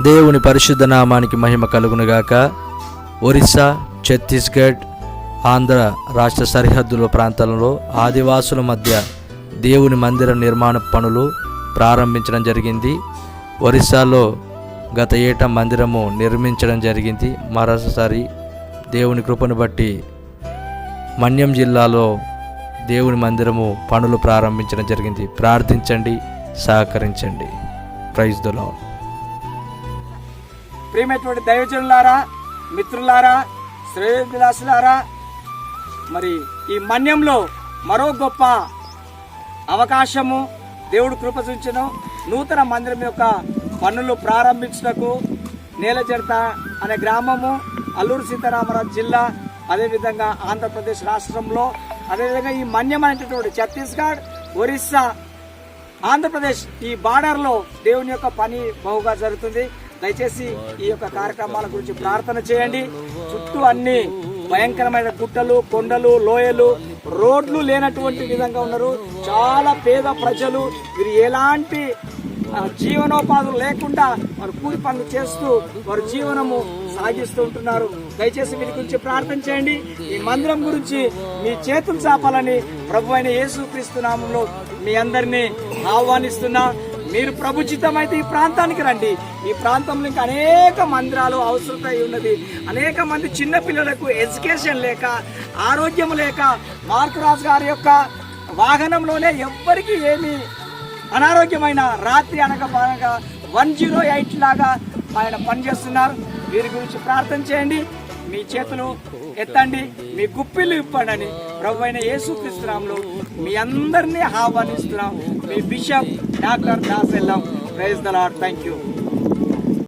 దేవుని పరిశుద్ధ నామానికి మహిమ కలుగునుగాక. ఒరిస్సా, ఛత్తీస్గఢ్, ఆంధ్ర రాష్ట్ర సరిహద్దుల ప్రాంతాలలో ఆదివాసుల మధ్య దేవుని మందిర నిర్మాణ పనులు ప్రారంభించడం జరిగింది. ఒరిస్సాలో గత ఏటా మందిరము నిర్మించడం జరిగింది. మరోసారి దేవుని కృపను బట్టి మన్యం జిల్లాలో దేవుని మందిరము పనులు ప్రారంభించడం జరిగింది. ప్రార్థించండి, సహకరించండి. Praise the Lord. ప్రియమైనటువంటి దైవజనులారా, మిత్రులారా, శ్రేయోభిలాషులారా, మరి ఈ మన్యంలో మరో గొప్ప అవకాశము దేవుడు కృప చూపించను. నూతన మందిరం యొక్క పనులు ప్రారంభించటకు నేలజర్త అనే గ్రామము, అల్లూరు సీతారామరాజు జిల్లా, అదేవిధంగా ఆంధ్రప్రదేశ్ రాష్ట్రంలో, అదేవిధంగా ఈ మన్యం అనేటటువంటి ఛత్తీస్గఢ్, ఒరిస్సా, ఆంధ్రప్రదేశ్ ఈ బార్డర్లో దేవుని యొక్క పని బహుగా జరుగుతుంది. దయచేసి ఈ యొక్క కార్యక్రమాల గురించి ప్రార్థన చేయండి. చుట్టూ అన్ని భయంకరమైన గుట్టలు, కొండలు, లోయలు, రోడ్లు లేనటువంటి విధంగా ఉన్నారు. చాలా పేద ప్రజలు, వీరు ఎలాంటి జీవనోపాధులు లేకుండా వారు కూలి పనులు చేస్తూ వారు జీవనము సాగిస్తూ ఉంటున్నారు. దయచేసి వీరి గురించి ప్రార్థన చేయండి. ఈ మందిరం గురించి మీ చేతులు చాపాలని ప్రభు అయిన యేసుక్రీస్తు నామములో మీ అందరినీ ఆహ్వానిస్తున్నా. మీరు ప్రభుచితమైతే ఈ ప్రాంతానికి రండి. ఈ ప్రాంతంలో ఇంకా అనేక మందిరాలు అవసరత ఉన్నది. అనేక మంది చిన్న పిల్లలకు ఎడ్యుకేషన్ లేక, ఆరోగ్యం లేక, మార్కు రాజు గారి యొక్క వాహనంలోనే ఎవ్వరికి ఏమి అనారోగ్యమైన రాత్రి అనగా 108 లాగా ఆయన పనిచేస్తున్నారు. వీరి గురించి ప్రార్థన చేయండి. మీ చేతులు ఎత్తండి, మీ గుప్పిళ్ళు ఇప్పండి. ప్రభు అయిన యేసుక్రీస్తు నామములో మీ అందరినీ ఆహ్వానిస్తున్నాం. మీ bishop doctor Das Ellam. Praise the lord. Thank you.